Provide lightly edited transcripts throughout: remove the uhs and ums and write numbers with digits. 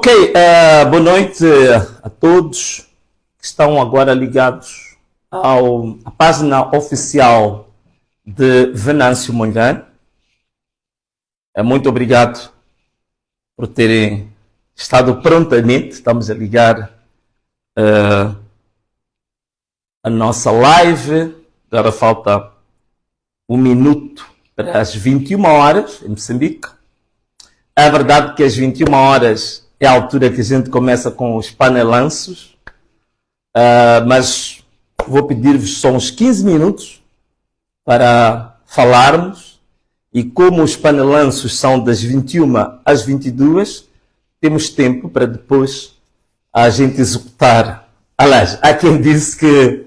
Ok, boa noite a todos que estão agora ligados à página oficial de Venâncio Mondlane. Muito obrigado por terem estado prontamente. Estamos a ligar a nossa live. Agora falta 1 minuto para as 21 horas em Moçambique. É verdade que às 21 horas é a altura que a gente começa com os panelanços, mas vou pedir-vos só uns 15 minutos para falarmos, e como os panelanços são das 21 às 22, temos tempo para depois a gente executar. Aliás, há quem disse que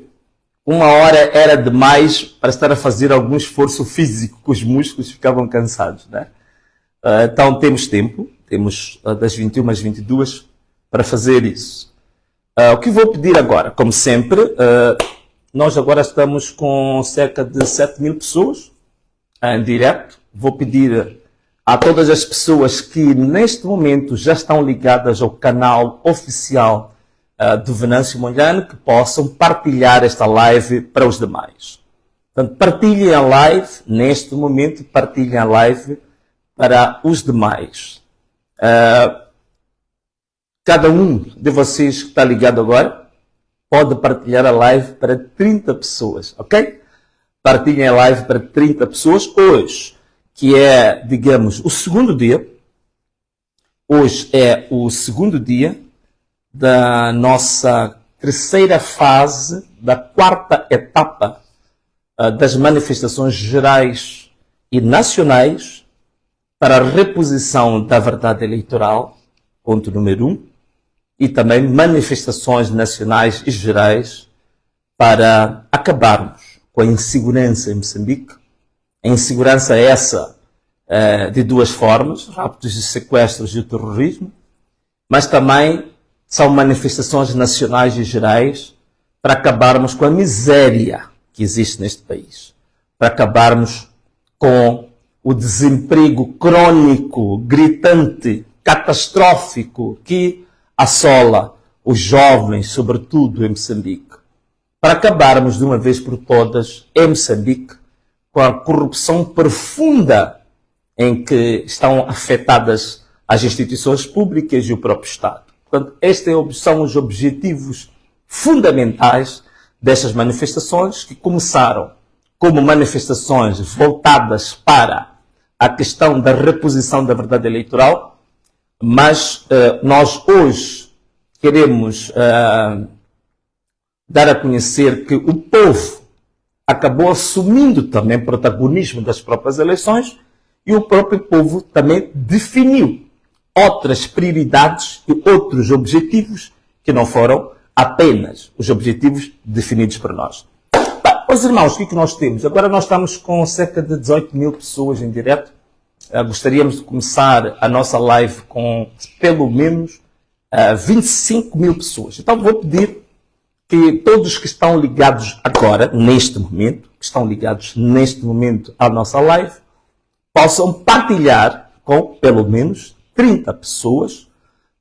1 hora era demais para estar a fazer algum esforço físico, que os músculos ficavam cansados, né? Então temos tempo, temos das 21 às 22 para fazer isso. O que vou pedir agora, como sempre, nós agora estamos com cerca de 7.000 pessoas em direto. Vou pedir a todas as pessoas que neste momento já estão ligadas ao canal oficial do Venâncio Mondlane que possam partilhar esta live para os demais. Portanto, partilhem a live, neste momento, partilhem a live para os demais. Cada um de vocês que está ligado agora pode partilhar a live para 30 pessoas, ok? Partilhem a live para 30 pessoas hoje, que é, digamos, o segundo dia. Hoje é o segundo dia da nossa terceira fase, da quarta etapa das manifestações gerais e nacionais para a reposição da verdade eleitoral, ponto número 1, e também manifestações nacionais e gerais para acabarmos com a insegurança em Moçambique. A insegurança é essa de duas formas, raptos e sequestros e o terrorismo, mas também são manifestações nacionais e gerais para acabarmos com a miséria que existe neste país, para acabarmos com o desemprego crônico, gritante, catastrófico que assola os jovens, sobretudo em Moçambique. Para acabarmos de uma vez por todas em Moçambique com a corrupção profunda em que estão afetadas as instituições públicas e o próprio Estado. Portanto, estes são os objetivos fundamentais destas manifestações que começaram como manifestações voltadas para a questão da reposição da verdade eleitoral, mas nós hoje queremos dar a conhecer que o povo acabou assumindo também protagonismo das próprias eleições e o próprio povo também definiu outras prioridades e outros objetivos que não foram apenas os objetivos definidos por nós. Pois, irmãos, o que nós temos? Agora nós estamos com cerca de 18.000 pessoas em direto. Gostaríamos de começar a nossa live com pelo menos 25.000 pessoas. Então vou pedir que todos que estão ligados agora, neste momento, à nossa live, possam partilhar com pelo menos 30 pessoas.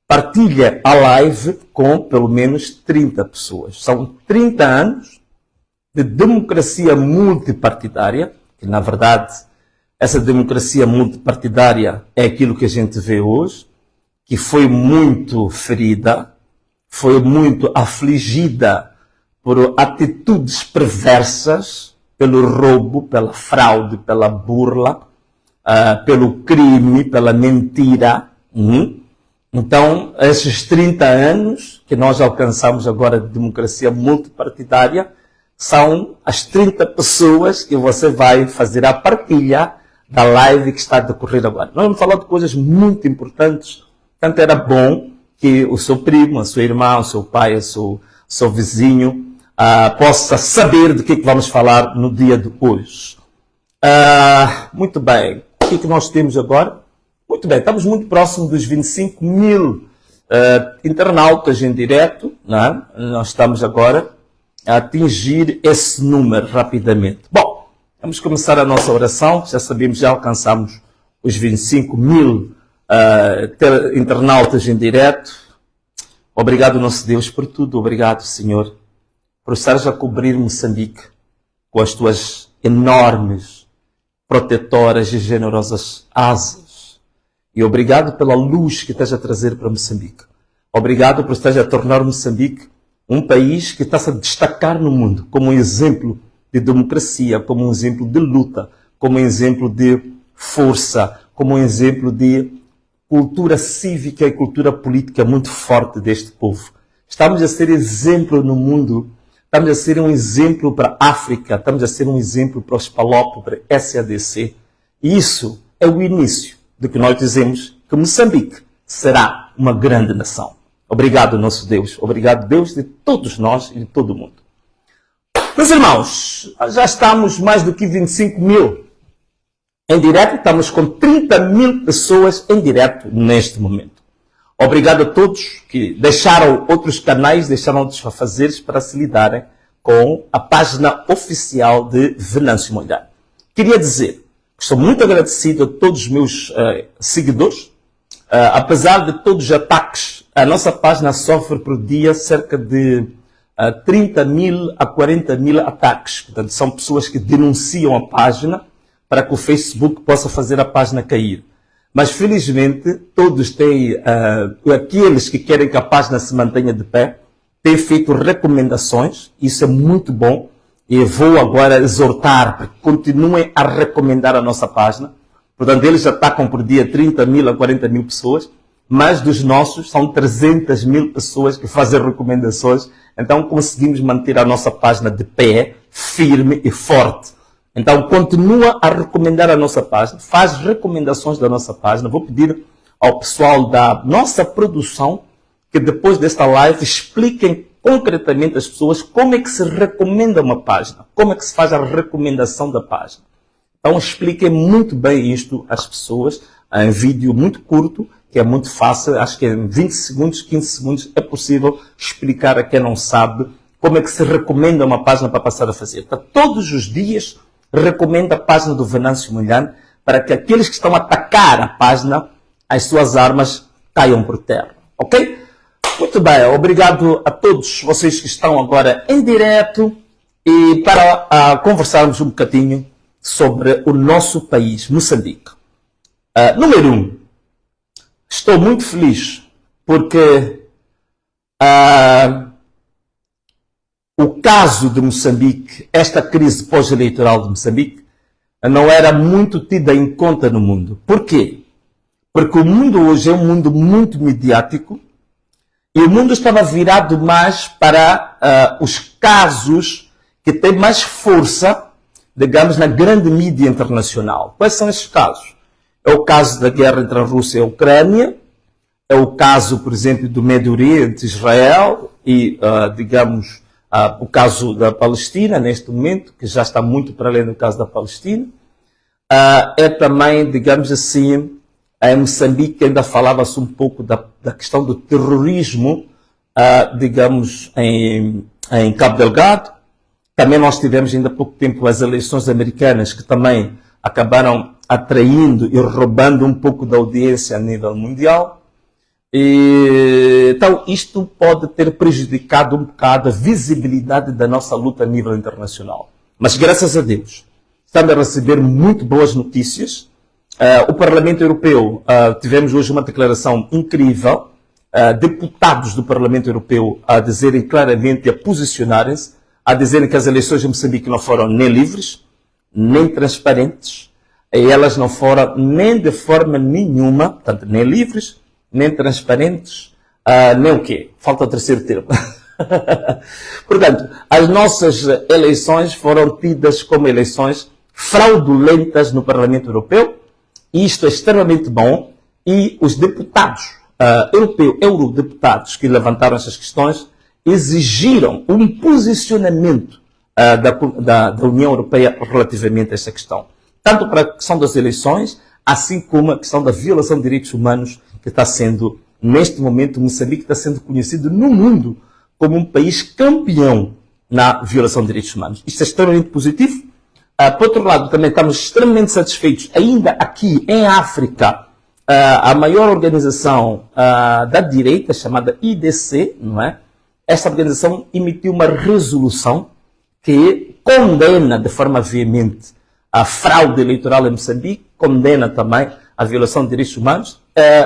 Partilha a live com pelo menos 30 pessoas. São 30 anos de democracia multipartidária, que na verdade essa democracia multipartidária é aquilo que a gente vê hoje, que foi muito ferida, foi muito afligida por atitudes perversas, pelo roubo, pela fraude, pela burla, pelo crime, pela mentira. Então, esses 30 anos que nós alcançamos agora de democracia multipartidária são as 30 pessoas que você vai fazer a partilha da live que está a decorrer agora. Nós vamos falar de coisas muito importantes. Portanto, era bom que o seu primo, a sua irmã, o seu pai, o seu vizinho possa saber do que vamos falar no dia de hoje. Muito bem. O que nós temos agora? Muito bem, estamos muito próximos dos 25.000 internautas em direto, não é? Nós estamos agora a atingir esse número rapidamente. Bom, vamos começar a nossa oração. Já sabemos, já alcançamos os 25.000 ter internautas em direto. Obrigado, nosso Deus, por tudo. Obrigado, Senhor, por estares a cobrir Moçambique com as tuas enormes, protetoras e generosas asas. E obrigado pela luz que estás a trazer para Moçambique. Obrigado por estares a tornar Moçambique um país que está a se destacar no mundo como um exemplo de democracia, como um exemplo de luta, como um exemplo de força, como um exemplo de cultura cívica e cultura política muito forte deste povo. Estamos a ser exemplo no mundo, estamos a ser um exemplo para a África, estamos a ser um exemplo para os PALOP, para a SADC. E isso é o início do que nós dizemos que Moçambique será uma grande nação. Obrigado, nosso Deus. Obrigado, Deus, de todos nós e de todo o mundo. Meus irmãos, já estamos mais do que 25 mil em direto. Estamos com 30 mil pessoas em direto neste momento. Obrigado a todos que deixaram outros canais, deixaram outros afazeres para se lidarem com a página oficial de Venâncio Mondlane. Queria dizer que estou muito agradecido a todos os meus seguidores. Apesar de todos os ataques, a nossa página sofre por dia cerca de 30 mil a 40 mil ataques. Portanto, são pessoas que denunciam a página para que o Facebook possa fazer a página cair. Mas, felizmente, todos têm, aqueles que querem que a página se mantenha de pé, têm feito recomendações. Isso é muito bom. E vou agora exortar para que continuem a recomendar a nossa página. Portanto, eles atacam por dia 30 mil a 40 mil pessoas, mas dos nossos são 300 mil pessoas que fazem recomendações. Então, conseguimos manter a nossa página de pé, firme e forte. Então, continua a recomendar a nossa página, faz recomendações da nossa página. Vou pedir ao pessoal da nossa produção que depois desta live expliquem concretamente às pessoas como é que se recomenda uma página, como é que se faz a recomendação da página. Então, expliquem muito bem isto às pessoas, em vídeo muito curto, que é muito fácil, acho que em 20 segundos, 15 segundos, é possível explicar a quem não sabe como é que se recomenda uma página para passar a fazer. Então, todos os dias, recomenda a página do Venâncio Mondlane para que aqueles que estão a atacar a página, as suas armas caiam por terra. Ok? Muito bem, obrigado a todos vocês que estão agora em direto e para conversarmos um bocadinho sobre o nosso país, Moçambique. Número 1. Estou muito feliz porque o caso de Moçambique, esta crise pós-eleitoral de Moçambique, não era muito tida em conta no mundo. Por quê? Porque o mundo hoje é um mundo muito mediático e o mundo estava virado mais para os casos que têm mais força, digamos, na grande mídia internacional. Quais são esses casos? É o caso da guerra entre a Rússia e a Ucrânia, é o caso, por exemplo, do Médio Oriente, Israel e, digamos, o caso da Palestina, neste momento, que já está muito para além do caso da Palestina. É também, digamos assim, em Moçambique ainda falava-se um pouco da questão do terrorismo, digamos, em Cabo Delgado. Também nós tivemos ainda há pouco tempo as eleições americanas, que também acabaram atraindo e roubando um pouco da audiência a nível mundial. Então, isto pode ter prejudicado um bocado a visibilidade da nossa luta a nível internacional. Mas, graças a Deus, estamos a receber muito boas notícias. O Parlamento Europeu, tivemos hoje uma declaração incrível, deputados do Parlamento Europeu a dizerem claramente, a posicionarem-se, a dizerem que as eleições em Moçambique não foram nem livres, nem transparentes, e elas não foram nem de forma nenhuma, portanto, nem livres, nem transparentes, nem o quê? Falta o terceiro termo. Portanto, as nossas eleições foram tidas como eleições fraudulentas no Parlamento Europeu. Isto é extremamente bom. E os deputados eurodeputados que levantaram essas questões exigiram um posicionamento da União Europeia relativamente a esta questão. Tanto para a questão das eleições, assim como a questão da violação de direitos humanos, que está sendo, neste momento, Moçambique está sendo conhecido no mundo como um país campeão na violação de direitos humanos. Isto é extremamente positivo. Por outro lado, também estamos extremamente satisfeitos, ainda aqui em África, a maior organização da direita, chamada IDC, não é? Esta organização emitiu uma resolução que condena de forma veemente a fraude eleitoral em Moçambique, condena também a violação de direitos humanos.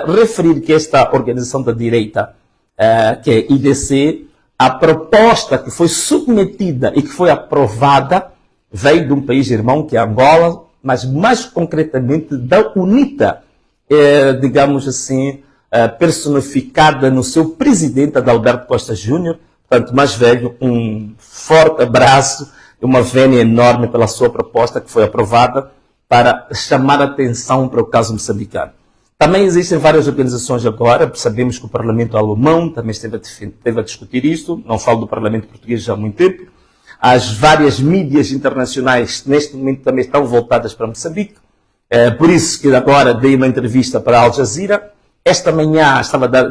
Referir que esta organização da direita, que é IDC, a proposta que foi submetida e que foi aprovada veio de um país irmão, que é Angola, mas mais concretamente da UNITA, digamos assim, personificada no seu presidente, Adalberto Costa Júnior, portanto, mais velho, um forte abraço e uma vénia enorme pela sua proposta que foi aprovada para chamar a atenção para o caso moçambicano. Também existem várias organizações agora, sabemos que o Parlamento alemão também esteve a discutir isto, não falo do Parlamento português já há muito tempo. As várias mídias internacionais neste momento também estão voltadas para Moçambique, por isso que agora dei uma entrevista para a Al Jazeera, esta manhã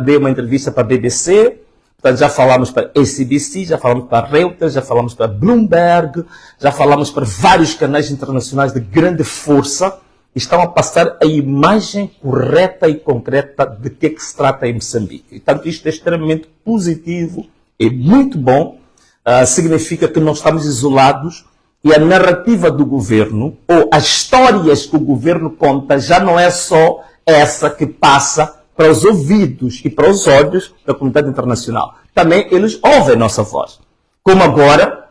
dei uma entrevista para a BBC, portanto já falamos para a ACBC, já falamos para a Reuters, já falamos para a Bloomberg, já falamos para vários canais internacionais de grande força, estão a passar a imagem correta e concreta de que se trata em Moçambique. E, portanto, isto é extremamente positivo e muito bom. Significa que não estamos isolados e a narrativa do governo, ou as histórias que o governo conta, já não é só essa que passa para os ouvidos e para os olhos da comunidade internacional. Também eles ouvem a nossa voz. Como agora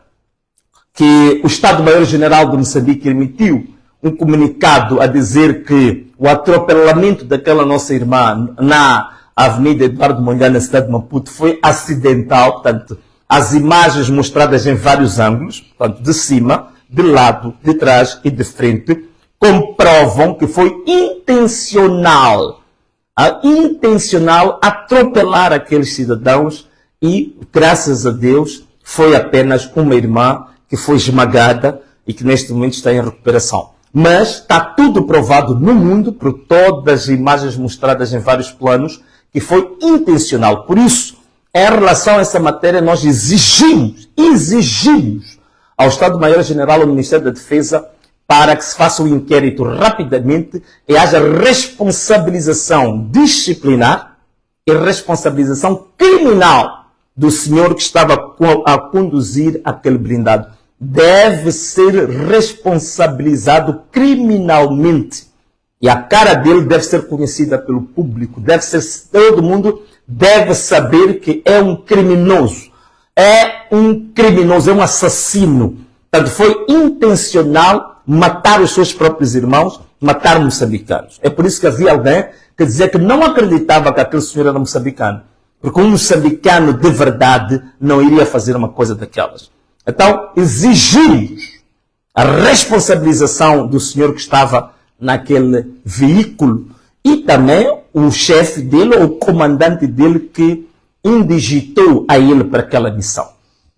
que o Estado-Maior-General de Moçambique emitiu um comunicado a dizer que o atropelamento daquela nossa irmã na Avenida Eduardo Mondlane, na cidade de Maputo, foi acidental. Portanto, as imagens mostradas em vários ângulos, portanto, de cima, de lado, de trás e de frente, comprovam que foi intencional atropelar aqueles cidadãos e, graças a Deus, foi apenas uma irmã que foi esmagada e que neste momento está em recuperação. Mas está tudo provado no mundo, por todas as imagens mostradas em vários planos, que foi intencional. Por isso, em relação a essa matéria, nós exigimos ao Estado-Maior-General, ao Ministério da Defesa, para que se faça um inquérito rapidamente e haja responsabilização disciplinar e responsabilização criminal do senhor que estava a conduzir aquele blindado. Deve ser responsabilizado criminalmente. E a cara dele deve ser conhecida pelo público. Todo mundo deve saber que é um criminoso. É um assassino. Portanto, foi intencional matar os seus próprios irmãos, matar moçambicanos. É por isso que havia alguém que dizia que não acreditava que aquele senhor era moçambicano. Porque um moçambicano de verdade não iria fazer uma coisa daquelas. Então, exigimos a responsabilização do senhor que estava naquele veículo e também o chefe dele ou o comandante dele que indigitou a ele para aquela missão.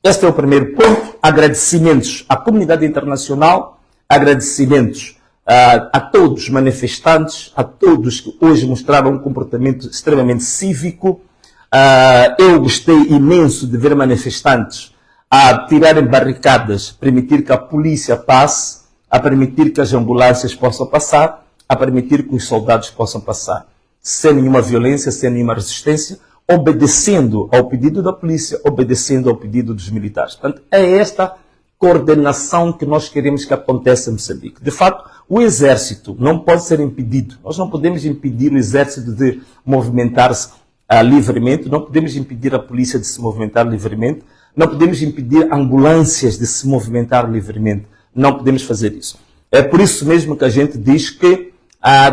Este é o primeiro ponto. Agradecimentos à comunidade internacional, agradecimentos a todos os manifestantes, a todos que hoje mostraram um comportamento extremamente cívico. Eu gostei imenso de ver manifestantes a tirarem barricadas, permitir que a polícia passe, a permitir que as ambulâncias possam passar, a permitir que os soldados possam passar, sem nenhuma violência, sem nenhuma resistência, obedecendo ao pedido da polícia, obedecendo ao pedido dos militares. Portanto, é esta coordenação que nós queremos que aconteça em Moçambique. De fato, o exército não pode ser impedido. Nós não podemos impedir o exército de movimentar-se livremente, não podemos impedir a polícia de se movimentar livremente, não podemos impedir ambulâncias de se movimentar livremente. Não podemos fazer isso. É por isso mesmo que a gente diz que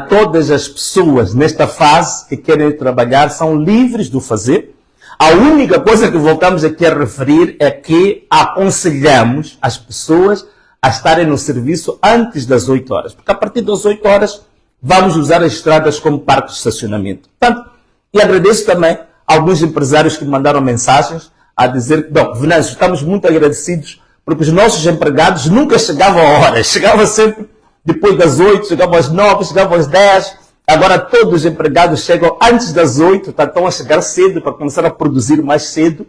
todas as pessoas nesta fase que querem trabalhar são livres de o fazer. A única coisa que voltamos aqui a referir é que aconselhamos as pessoas a estarem no serviço antes das 8 horas. Porque a partir das 8 horas vamos usar as estradas como parque de estacionamento. Portanto, e agradeço também a alguns empresários que me mandaram mensagens a dizer que, Venâncio, estamos muito agradecidos porque os nossos empregados nunca chegavam a horas. Chegavam sempre depois das 8, chegavam às 9, chegavam às 10. Agora todos os empregados chegam antes das 8, estão a chegar cedo para começar a produzir mais cedo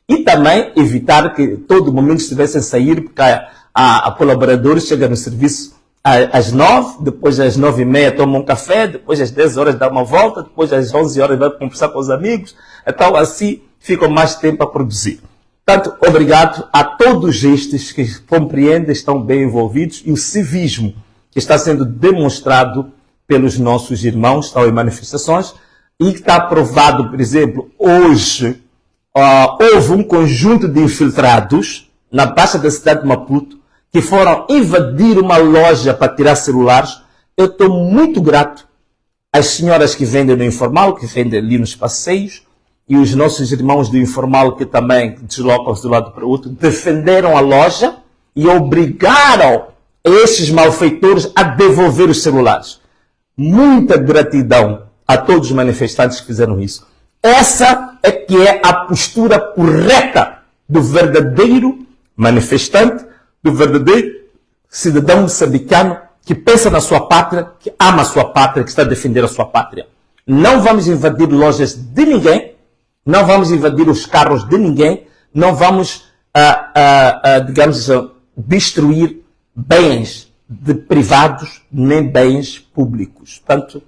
e também evitar que todo momento estivessem a sair, porque a colaboradores chegam no serviço às 9, depois às 9h30 toma um café, depois às 10 horas dá uma volta, depois às 11 horas vai conversar com os amigos. Então assim fica mais tempo a produzir. Portanto, obrigado a todos estes que compreendem, estão bem envolvidos, e o civismo que está sendo demonstrado pelos nossos irmãos, estão em manifestações, e que está provado, por exemplo, hoje houve um conjunto de infiltrados na baixa da cidade de Maputo que foram invadir uma loja para tirar celulares. Eu estou muito grato às senhoras que vendem no informal, que vendem ali nos passeios, e os nossos irmãos do informal que também deslocam-se de um lado para o outro, defenderam a loja e obrigaram esses malfeitores a devolver os celulares. Muita gratidão a todos os manifestantes que fizeram isso. Essa é que é a postura correta do verdadeiro manifestante, do verdadeiro cidadão moçambicano que pensa na sua pátria, que ama a sua pátria, que está a defender a sua pátria. Não vamos invadir lojas de ninguém, não vamos invadir os carros de ninguém, não vamos, digamos assim, destruir bens de privados nem bens públicos. Portanto,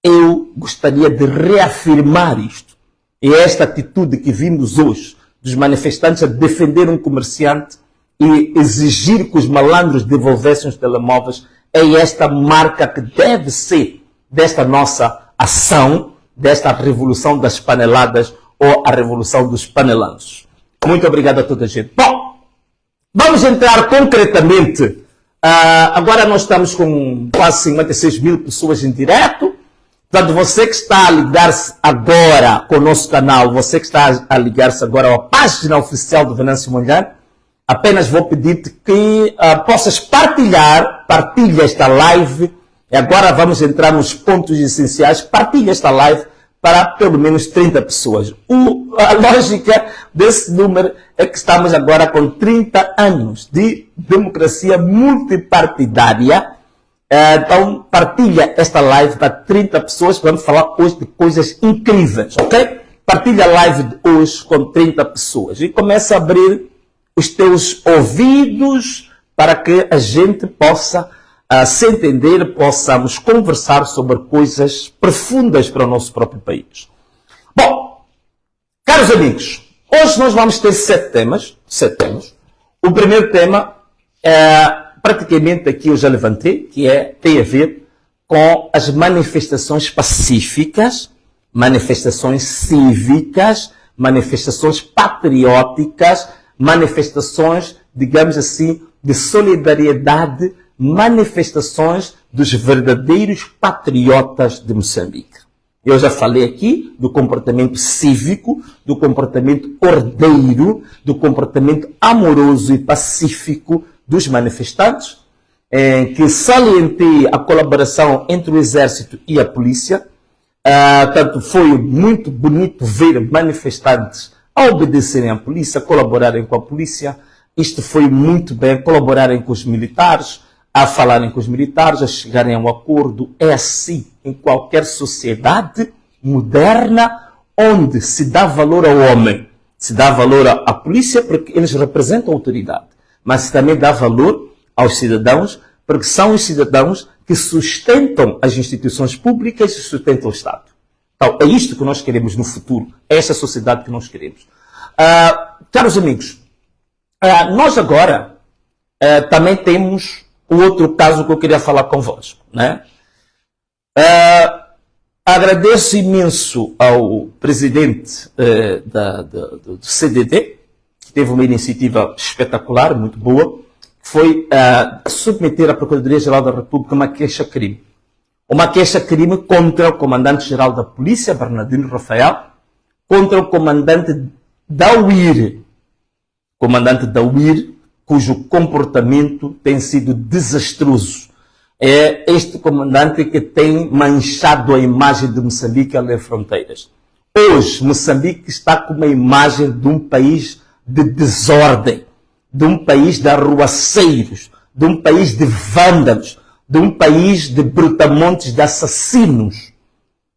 eu gostaria de reafirmar isto. E esta atitude que vimos hoje dos manifestantes a defender um comerciante e exigir que os malandros devolvessem os telemóveis é esta marca que deve ser desta nossa ação, desta revolução das paneladas ou a revolução dos panelanços. Muito obrigado a toda a gente. Bom, vamos entrar concretamente. Agora nós estamos com quase 56 mil pessoas em direto. Portanto, você que está a ligar-se agora com o nosso canal, você que está a ligar-se agora à página oficial do Venâncio Mondlane, apenas vou pedir-te que possas partilha esta live. E agora vamos entrar nos pontos essenciais. Partilha esta live para pelo menos 30 pessoas. A lógica desse número é que estamos agora com 30 anos de democracia multipartidária. Então, partilha esta live para 30 pessoas. Vamos falar hoje de coisas incríveis, ok? Partilha a live de hoje com 30 pessoas. E começa a abrir os teus ouvidos para que a gente possa se entender, possamos conversar sobre coisas profundas para o nosso próprio país. Bom, caros amigos, hoje nós vamos ter 7 temas. O primeiro tema praticamente aqui eu já levantei, que tem a ver com as manifestações pacíficas, manifestações cívicas, manifestações patrióticas, manifestações, digamos assim, de solidariedade, manifestações dos verdadeiros patriotas de Moçambique. Eu já falei aqui do comportamento cívico, do comportamento ordeiro, do comportamento amoroso e pacífico dos manifestantes, que salientei a colaboração entre o exército e a polícia. Tanto foi muito bonito ver manifestantes a obedecerem à polícia, colaborarem com a polícia. Isto foi muito bem, colaborarem com os militares, a falarem com os militares, a chegarem a um acordo. É assim em qualquer sociedade moderna onde se dá valor ao homem, se dá valor à polícia porque eles representam a autoridade, mas se também dá valor aos cidadãos porque são os cidadãos que sustentam as instituições públicas e sustentam o Estado. Então, é isto que nós queremos no futuro, é essa sociedade que nós queremos. Caros amigos, nós agora também temos o outro caso que eu queria falar convosco, né? Agradeço imenso ao presidente do CDD, que teve uma iniciativa espetacular, muito boa, que foi submeter à Procuradoria-Geral da República uma queixa-crime. Uma queixa-crime contra o comandante-geral da Polícia, Bernardino Rafael, contra o comandante da UIR, cujo comportamento tem sido desastroso. É este comandante que tem manchado a imagem de Moçambique além fronteiras. Hoje, Moçambique está com uma imagem de um país de desordem, de um país de arruaceiros, de um país de vândalos, de um país de brutamontes, de assassinos,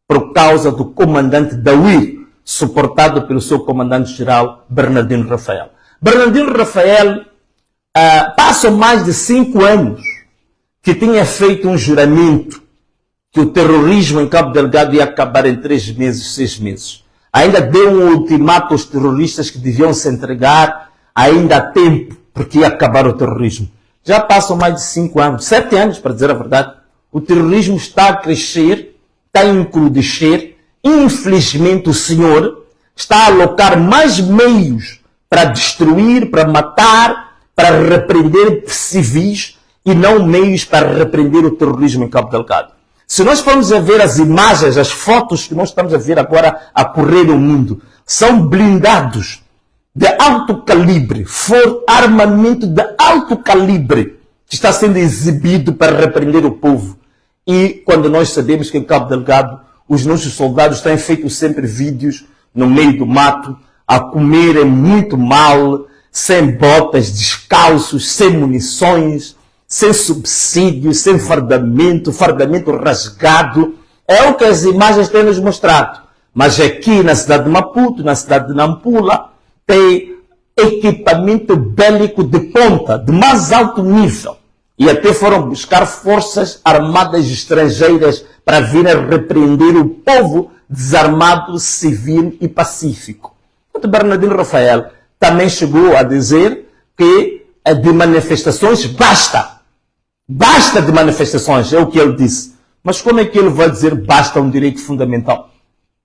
por causa do comandante da UIR, suportado pelo seu comandante-geral Bernardino Rafael. Bernardino Rafael passam mais de 5 anos que tinha feito um juramento que o terrorismo em Cabo Delgado ia acabar em 3 meses, 6 meses. Ainda deu um ultimato aos terroristas que deviam se entregar ainda há tempo, porque ia acabar o terrorismo. Já passam mais de 5 anos, 7 anos, para dizer a verdade. O terrorismo está a crescer, está a encrudescer. Infelizmente, o senhor está a alocar mais meios para destruir, para matar, para repreender civis e não meios para repreender o terrorismo em Cabo Delgado. Se nós formos a ver as imagens, as fotos que nós estamos a ver agora a correr no mundo, são blindados de alto calibre, armamento de alto calibre que está sendo exibido para repreender o povo. E quando nós sabemos que em Cabo Delgado os nossos soldados têm feito sempre vídeos no meio do mato, a comerem muito mal, sem botas, descalços, sem munições, sem subsídios, sem fardamento rasgado. É o que as imagens têm nos mostrado. Mas aqui na cidade de Maputo, na cidade de Nampula, tem equipamento bélico de ponta, de mais alto nível. E até foram buscar forças armadas estrangeiras para virem repreender o povo desarmado, civil e pacífico. O Bernardino Rafael também chegou a dizer que de manifestações basta. Basta de manifestações, é o que ele disse. Mas como é que ele vai dizer basta um direito fundamental?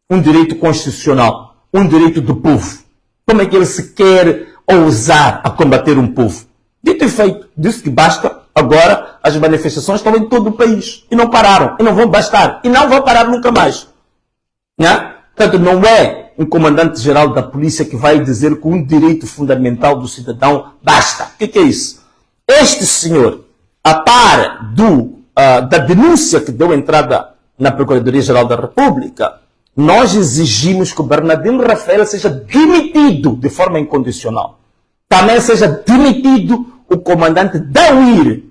Um direito constitucional, um direito do povo. Como é que ele se quer ousar a combater um povo? Dito e feito, disse que basta. Agora as manifestações estão em todo o país e não pararam, e não vão bastar, e não vão parar nunca mais. Né? Portanto, não é um comandante-geral da polícia que vai dizer que um direito fundamental do cidadão basta. O que é isso? Este senhor, a par da denúncia que deu entrada na Procuradoria-Geral da República, nós exigimos que o Bernardino Rafael seja demitido de forma incondicional. Também seja demitido o comandante da UIR,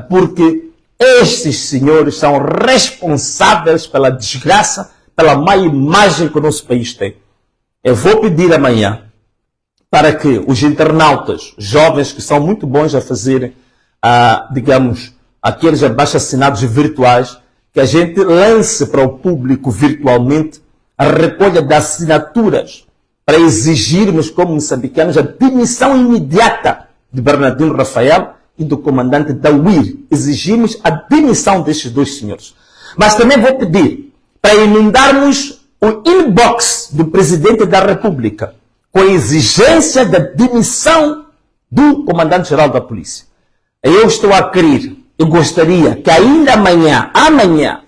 porque estes senhores são responsáveis pela desgraça, pela má imagem que o nosso país tem. Eu vou pedir amanhã para que os internautas, jovens que são muito bons a fazer, digamos, aqueles abaixo-assinados virtuais, que a gente lance para o público virtualmente a recolha de assinaturas para exigirmos, como moçambicanos, a demissão imediata de Bernardino Rafael e do comandante da UIR. Exigimos a demissão destes 2 senhores. Mas também vou pedir para inundarmos o inbox do Presidente da República com a exigência da demissão do Comandante-Geral da Polícia. Eu estou a querer, eu gostaria que ainda amanhã,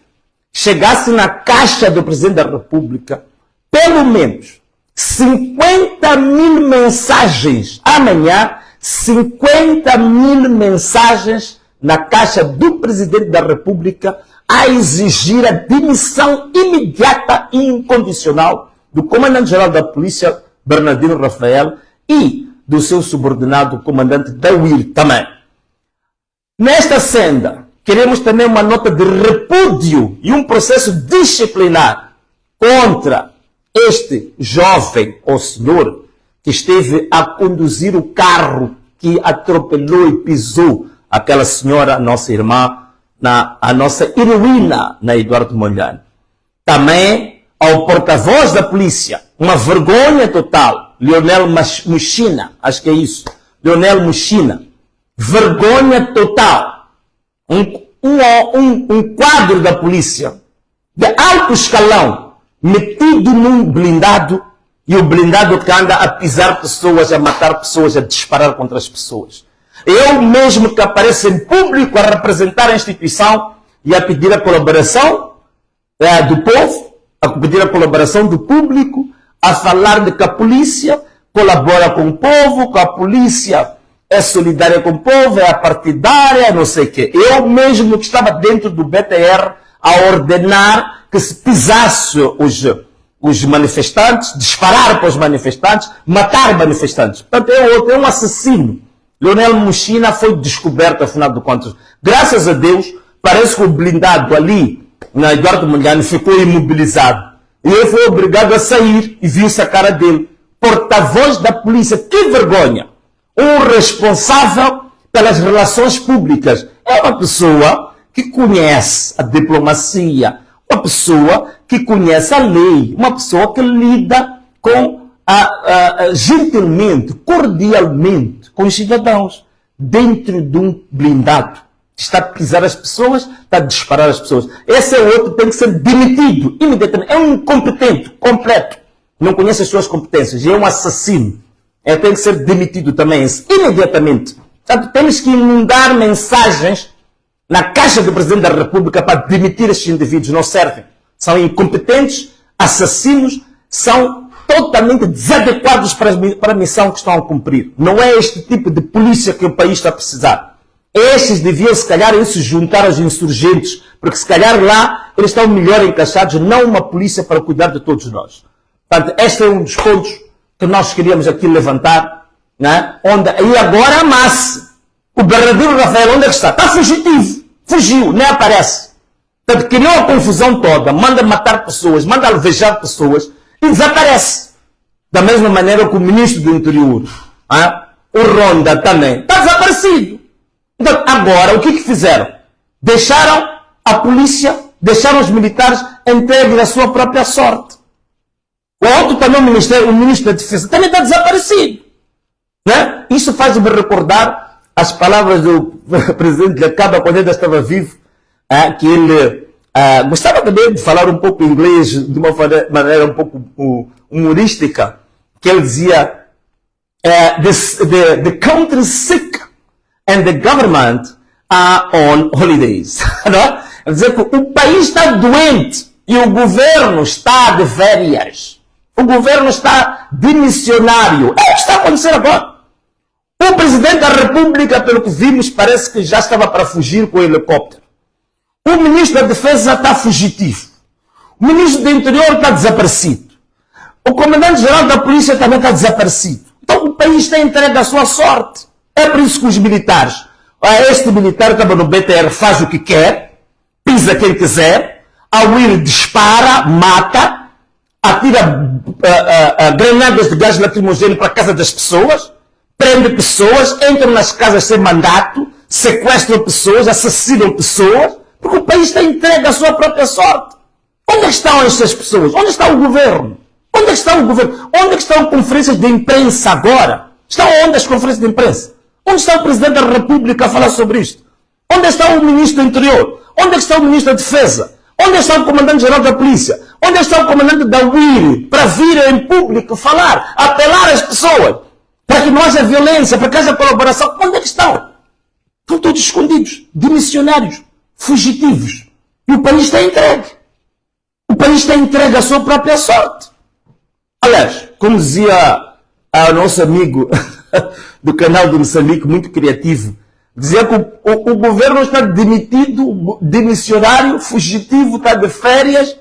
chegasse na caixa do Presidente da República, pelo menos 50.000 mensagens. Amanhã, 50.000 mensagens na caixa do Presidente da República a exigir a demissão imediata e incondicional do Comandante-Geral da Polícia, Bernardino Rafael, e do seu subordinado, comandante da UIR também. Nesta senda, queremos também uma nota de repúdio e um processo disciplinar contra este jovem ou senhor que esteve a conduzir o carro que atropelou e pisou aquela senhora, nossa irmã, a nossa heroína, na Eduardo Mondlane. Também ao porta-voz da polícia, uma vergonha total, Leonel Muxina, acho que é isso, Leonel Muxina, vergonha total, um quadro da polícia de alto escalão, metido num blindado, e o blindado que anda a pisar pessoas, a matar pessoas, a disparar contra as pessoas. Eu mesmo que apareço em público a representar a instituição e a pedir a colaboração do povo, a pedir a colaboração do público, a falar de que a polícia colabora com o povo, que a polícia é solidária com o povo, é apartidária, não sei o quê. Eu mesmo que estava dentro do BTR a ordenar que se pisasse os manifestantes, disparar para os manifestantes, matar manifestantes. Portanto, é um assassino. Leonel Muxina foi descoberto, afinal de contas. Graças a Deus, parece que o blindado ali, na Eduardo Mondlane, ficou imobilizado. E ele foi obrigado a sair e viu-se a cara dele. Porta-voz da polícia, que vergonha! Um responsável pelas relações públicas. É uma pessoa que conhece a diplomacia, uma pessoa que conhece a lei, uma pessoa que lida com gentilmente, cordialmente com os cidadãos, dentro de um blindado. Está a pisar as pessoas, está a disparar as pessoas. Esse é o outro que tem que ser demitido imediatamente. É um incompetente, completo. Não conhece as suas competências. É um assassino. Ele tem que ser demitido também, imediatamente. Portanto, temos que inundar mensagens na caixa do Presidente da República para demitir estes indivíduos. Não servem. São incompetentes, assassinos, são totalmente desadequados para a missão que estão a cumprir. Não é este tipo de polícia que o país está a precisar. Estes deviam, se calhar, se juntar aos insurgentes, porque se calhar lá eles estão melhor encaixados, não uma polícia para cuidar de todos nós. Portanto, este é um dos pontos que nós queríamos aqui levantar, né? E agora amasse. O verdadeiro Rafael, onde é que está? Está fugitivo. Fugiu, nem aparece. Portanto, criou a confusão toda, manda matar pessoas, manda alvejar pessoas e desaparece. Da mesma maneira que o ministro do Interior, o Ronda também, está desaparecido. Então, agora, o que fizeram? Deixaram a polícia, deixaram os militares entregues à sua própria sorte. O outro também, o ministro da Defesa, também está desaparecido. Né? Isso faz-me recordar as palavras do presidente da Câmara, quando ele estava vivo, que ele gostava também de falar um pouco inglês, de uma maneira um pouco humorística, que ele dizia, the country is sick and the government are on holidays. Não? Quer dizer que o país está doente e o governo está de férias. O governo está demissionário. É o que está acontecendo agora. O Presidente da República, pelo que vimos, parece que já estava para fugir com o helicóptero. O Ministro da Defesa está fugitivo. O Ministro do Interior está desaparecido. O Comandante-Geral da Polícia também está desaparecido. Então o país está entregue à sua sorte. É por isso que os militares, este militar estava no BTR, faz o que quer, pisa quem quiser, a UIR dispara, mata, atira granadas de gás lacrimogêneo para a casa das pessoas, prende pessoas, entram nas casas sem mandato, sequestram pessoas, assassinam pessoas, porque o país está entregue à sua própria sorte. Onde estão estas pessoas? Onde está o governo? Onde está o governo? Onde estão conferências de imprensa agora? Estão onde as conferências de imprensa? Onde está o Presidente da República a falar sobre isto? Onde está o Ministro do Interior? Onde está o Ministro da Defesa? Onde está o Comandante-Geral da Polícia? Onde está o Comandante da UIR para vir em público falar, apelar às pessoas, para que não haja violência, para que haja colaboração? Onde é que estão? Estão todos escondidos, demissionários, fugitivos. E o país está entregue. O país está entregue à sua própria sorte. Aliás, como dizia o nosso amigo do canal do Moçambique, muito criativo, dizia que o governo está demitido, demissionário, fugitivo, está de férias,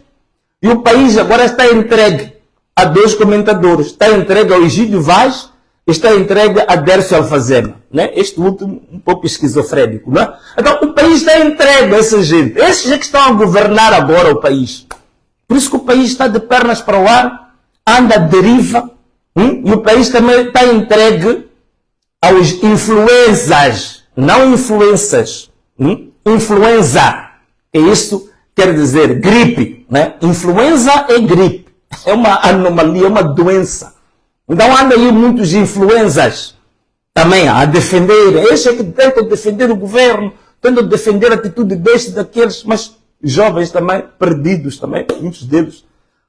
e o país agora está entregue a dois comentadores. Está entregue ao Egídio Vaz, está entregue a Dércio Alfazema. Né? Este último, um pouco esquizofrénico. Né? Então, o país está entregue a essa gente. Esses é que estão a governar agora o país. Por isso que o país está de pernas para o ar, anda à deriva, e o país também está entregue aos influenzas, não influências. Influenza. É isso quer dizer gripe. Né? Influenza é gripe. É uma anomalia, é uma doença. Então andam aí muitos influenzas também a defender. Esses é que tentam defender o governo, tentam defender a atitude destes, daqueles, mas jovens também, perdidos também, muitos deles,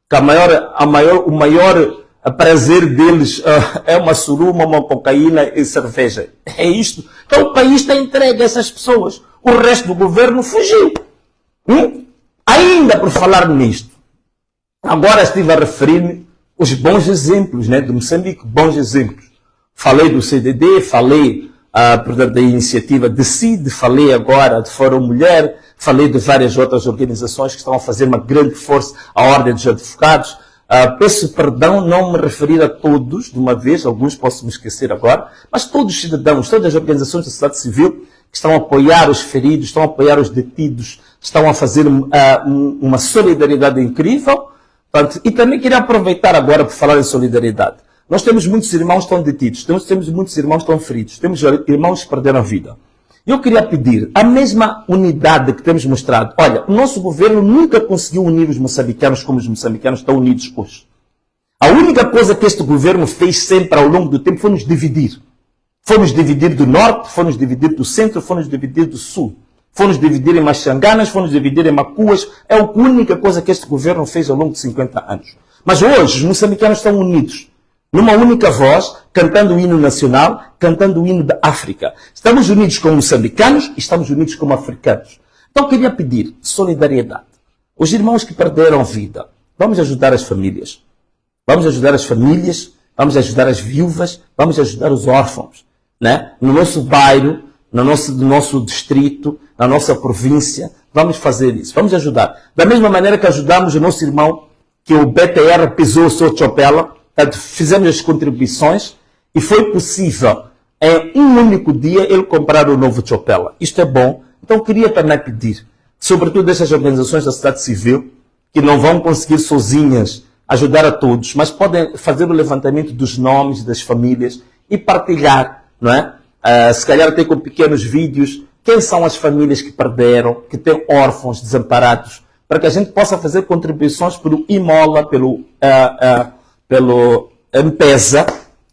que o maior prazer deles é uma suruma, uma cocaína e cerveja. É isto. Então o país está entregue a essas pessoas. O resto do governo fugiu. Ainda por falar nisto, agora estive a referir-me os bons exemplos, né, do Moçambique, bons exemplos. Falei do CDD, falei portanto, da iniciativa de CID, falei agora de Fórum Mulher, falei de várias outras organizações que estão a fazer uma grande força, a Ordem dos Advogados. Peço perdão não me referir a todos de uma vez, alguns posso me esquecer agora, mas todos os cidadãos, todas as organizações da sociedade civil que estão a apoiar os feridos, estão a apoiar os detidos, estão a fazer uma solidariedade incrível. Portanto, e também queria aproveitar agora para falar em solidariedade. Nós temos muitos irmãos que estão detidos, temos muitos irmãos que estão feridos, temos irmãos que perderam a vida. Eu queria pedir a mesma unidade que temos mostrado. Olha, o nosso governo nunca conseguiu unir os moçambicanos como os moçambicanos estão unidos hoje. A única coisa que este governo fez sempre ao longo do tempo foi nos dividir. Foi nos dividir do norte, foi nos dividir do centro, foi nos dividir do sul. Foi nos dividir em Machanganas, foi nos dividir em Macuas. É a única coisa que este governo fez ao longo de 50 anos. Mas hoje os moçambicanos estão unidos. Numa única voz, cantando o hino nacional, cantando o hino da África. Estamos unidos como moçambicanos e estamos unidos como africanos. Então queria pedir solidariedade. Os irmãos que perderam vida, vamos ajudar as famílias. Vamos ajudar as famílias, vamos ajudar as viúvas, vamos ajudar os órfãos. Né? No nosso bairro, no nosso distrito, na nossa província, vamos fazer isso. Vamos ajudar. Da mesma maneira que ajudamos o nosso irmão, que o BTR pisou o seu chopela, fizemos as contribuições e foi possível, em um único dia, ele comprar o novo chopela. Isto é bom. Então, queria também pedir, sobretudo essas organizações da sociedade civil, que não vão conseguir sozinhas ajudar a todos, mas podem fazer o levantamento dos nomes das famílias e partilhar, não é? Se calhar até com pequenos vídeos, quem são as famílias que perderam, que têm órfãos desamparados, para que a gente possa fazer contribuições pelo IMOLA, pelo M-Pesa,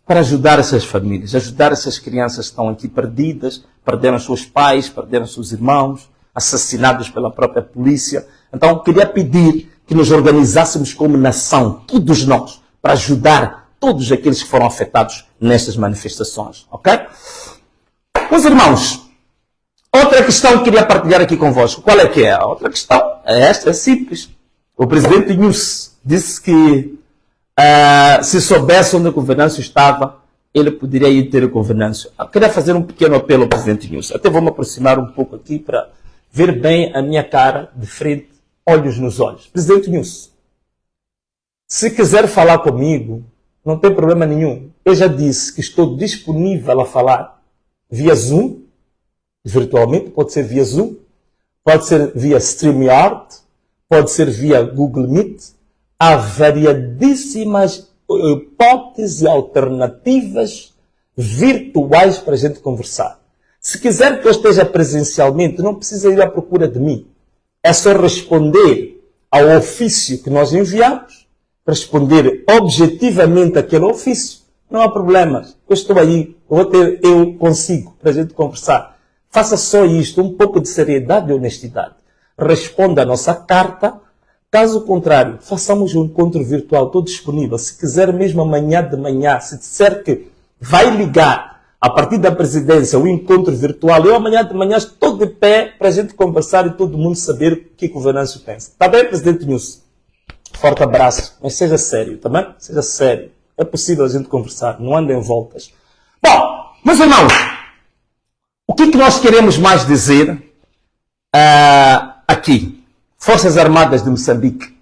para ajudar essas famílias, ajudar essas crianças que estão aqui perdidas, perderam seus pais, perderam seus irmãos, assassinados pela própria polícia. Então, queria pedir que nos organizássemos como nação, todos nós, para ajudar todos aqueles que foram afetados nestas manifestações. Ok? Meus irmãos, outra questão que queria partilhar aqui convosco. Qual é que é? A outra questão é esta, é simples. O presidente News disse que se soubesse onde o governança estava, ele poderia ir ter o governança. Eu queria fazer um pequeno apelo ao presidente News. Até vou me aproximar um pouco aqui para ver bem a minha cara de frente, olhos nos olhos. Presidente News, se quiser falar comigo, não tem problema nenhum. Eu já disse que estou disponível a falar via Zoom, virtualmente, pode ser via Zoom, pode ser via StreamYard, pode ser via Google Meet. Há variadíssimas hipóteses alternativas virtuais para a gente conversar. Se quiser que eu esteja presencialmente, não precisa ir à procura de mim. É só responder ao ofício que nós enviamos, responder objetivamente àquele ofício. Não há problemas. Eu estou aí, eu consigo para a gente conversar. Faça só isto, um pouco de seriedade e honestidade. Responda a nossa carta. Caso contrário, façamos um encontro virtual, estou disponível. Se quiser mesmo amanhã de manhã, se disser que vai ligar a partir da presidência o encontro virtual, eu amanhã de manhã estou de pé para a gente conversar e todo mundo saber o que o Venâncio pensa. Está bem, presidente News? Forte abraço, mas seja sério, tá bem? Seja sério. É possível a gente conversar, não andem em voltas. Bom, meus irmãos, o que nós queremos mais dizer aqui? Forças Armadas de Moçambique,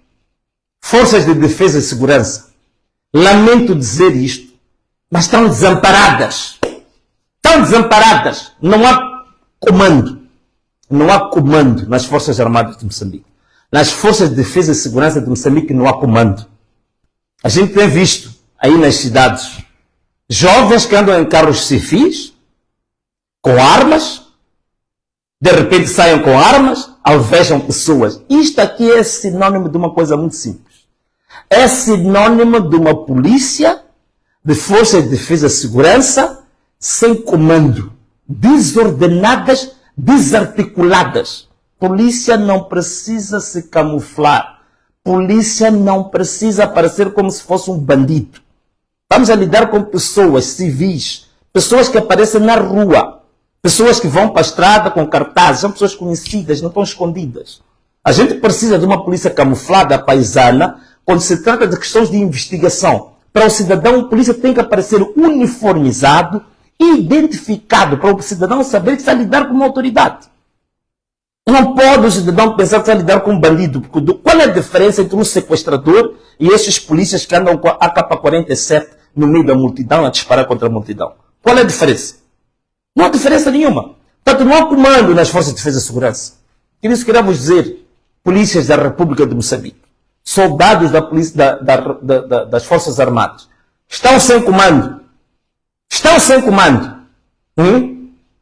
Forças de Defesa e Segurança, lamento dizer isto, mas estão desamparadas. Estão desamparadas. Não há comando. Não há comando nas Forças Armadas de Moçambique. Nas Forças de Defesa e Segurança de Moçambique não há comando. A gente tem visto aí nas cidades jovens que andam em carros civis, com armas, de repente saiam com armas, alvejam pessoas. Isto aqui é sinônimo de uma coisa muito simples. É sinônimo de uma polícia, de forças de defesa e segurança, sem comando, desordenadas, desarticuladas. Polícia não precisa se camuflar. Polícia não precisa parecer como se fosse um bandido. Vamos a lidar com pessoas civis, pessoas que aparecem na rua. Pessoas que vão para a estrada com cartazes, são pessoas conhecidas, não estão escondidas. A gente precisa de uma polícia camuflada, paisana, quando se trata de questões de investigação. Para o cidadão, a polícia tem que aparecer uniformizado e identificado, para o cidadão saber que está a lidar com uma autoridade. Não pode o cidadão pensar que está a lidar com um bandido. Qual é a diferença entre um sequestrador e esses polícias que andam com a AK-47 no meio da multidão a disparar contra a multidão? Qual é a diferença? Não há diferença nenhuma. Portanto, não há comando nas Forças de Defesa e Segurança. Por isso queremos dizer, polícias da República de Moçambique, soldados da polícia, das Forças Armadas, Estão sem comando. Estão sem comando.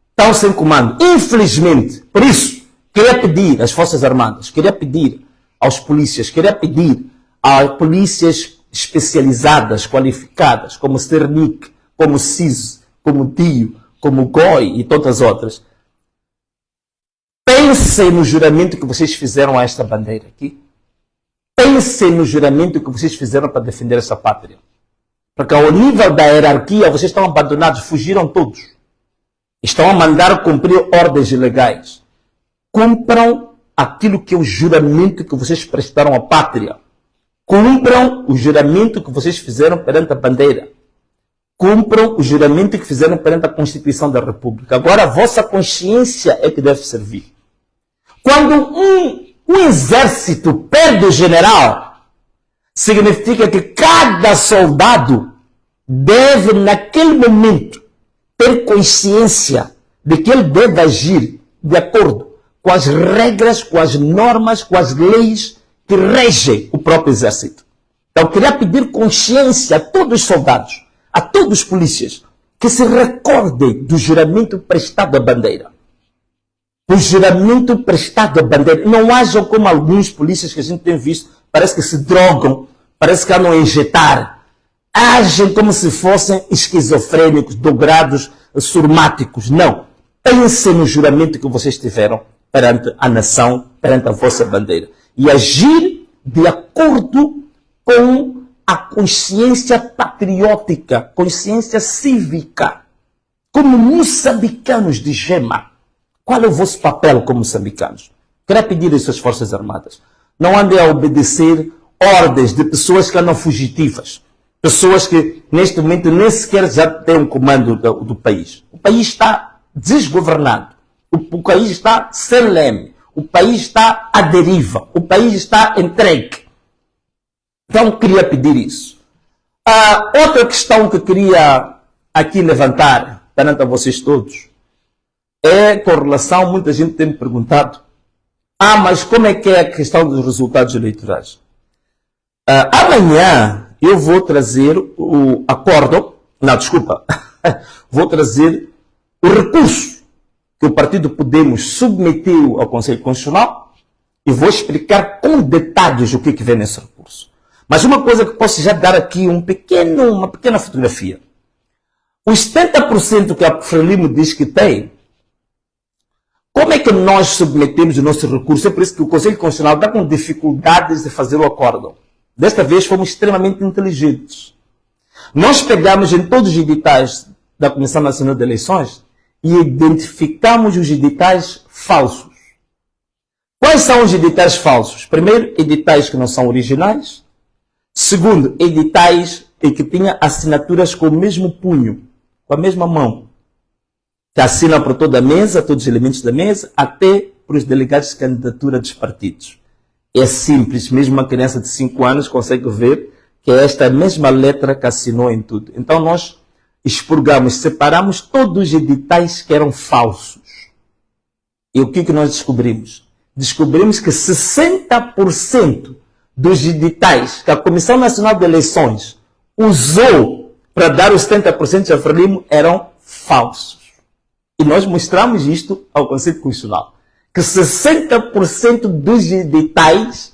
Estão sem comando. Infelizmente, por isso, queria pedir às Forças Armadas, queria pedir aos polícias, queria pedir a polícias especializadas, qualificadas, como Cernic, como CIS, como DIO, como GOI e tantas outras. Pensem no juramento que vocês fizeram a esta bandeira aqui. Pensem no juramento que vocês fizeram para defender essa pátria. Porque ao nível da hierarquia, vocês estão abandonados, fugiram todos. Estão a mandar cumprir ordens ilegais. Cumpram aquilo que é o juramento que vocês prestaram à pátria. Cumpram o juramento que vocês fizeram perante a bandeira. Cumpram o juramento que fizeram perante a Constituição da República. Agora a vossa consciência é que deve servir. Quando um exército perde o general, significa que cada soldado deve, naquele momento, ter consciência de que ele deve agir de acordo com as regras, com as normas, com as leis que regem o próprio exército. Então, eu queria pedir consciência a todos os soldados, a todos os polícias, que se recordem do juramento prestado à bandeira. O juramento prestado à bandeira. Não hajam como alguns polícias que a gente tem visto, parece que se drogam, parece que andam a injetar. Agem como se fossem esquizofrênicos, dobrados, surmáticos. Não. Pensem no juramento que vocês tiveram perante a nação, perante a vossa bandeira. E agir de acordo com a consciência patriótica, consciência cívica. Como moçambicanos de gema. Qual é o vosso papel como moçambicanos? Quero pedir às suas Forças Armadas. Não andem a obedecer ordens de pessoas que andam fugitivas. Pessoas que, neste momento, nem sequer já têm um comando do país. O país está desgovernado. O país está sem leme. O país está à deriva. O país está entregue. Então, queria pedir isso. Outra questão que queria aqui levantar perante a vocês todos é com relação, muita gente tem me perguntado, mas como é que é a questão dos resultados eleitorais? Amanhã eu vou trazer o acordo, vou trazer o recurso que o Partido Podemos submeteu ao Conselho Constitucional e vou explicar com detalhes o que vem nesse recurso. Mas uma coisa que posso já dar aqui, uma pequena fotografia. Os 70% que a Frelimo diz que tem, como é que nós submetemos o nosso recurso? É por isso que o Conselho Constitucional está com dificuldades de fazer o acordo. Desta vez fomos extremamente inteligentes. Nós pegamos em todos os editais da Comissão Nacional de Eleições e identificamos os editais falsos. Quais são os editais falsos? Primeiro, editais que não são originais. Segundo, editais em que tinha assinaturas com o mesmo punho, com a mesma mão. Que assinam por toda a mesa, todos os elementos da mesa, até para os delegados de candidatura dos partidos. É simples, mesmo uma criança de 5 anos consegue ver que é esta mesma letra que assinou em tudo. Então nós expurgamos, separamos todos os editais que eram falsos. E o que nós descobrimos? Descobrimos que 60% dos editais que a Comissão Nacional de Eleições usou para dar os 70% a Frelimo eram falsos. E nós mostramos isto ao Conselho Constitucional. Que 60% dos editais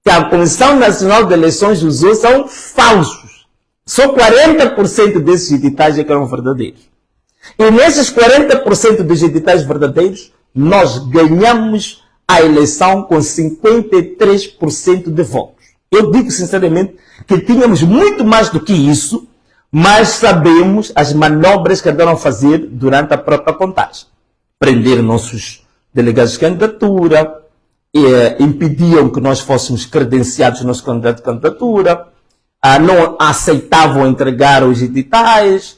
que a Comissão Nacional de Eleições usou são falsos. Só 40% desses editais é que eram verdadeiros. E nesses 40% dos editais verdadeiros, nós ganhamos a eleição com 53% de votos. Eu digo sinceramente que tínhamos muito mais do que isso, mas sabemos as manobras que andaram a fazer durante a própria contagem. Prender nossos delegados de candidatura, impediam que nós fôssemos credenciados no nosso candidato de candidatura, não aceitavam entregar os editais,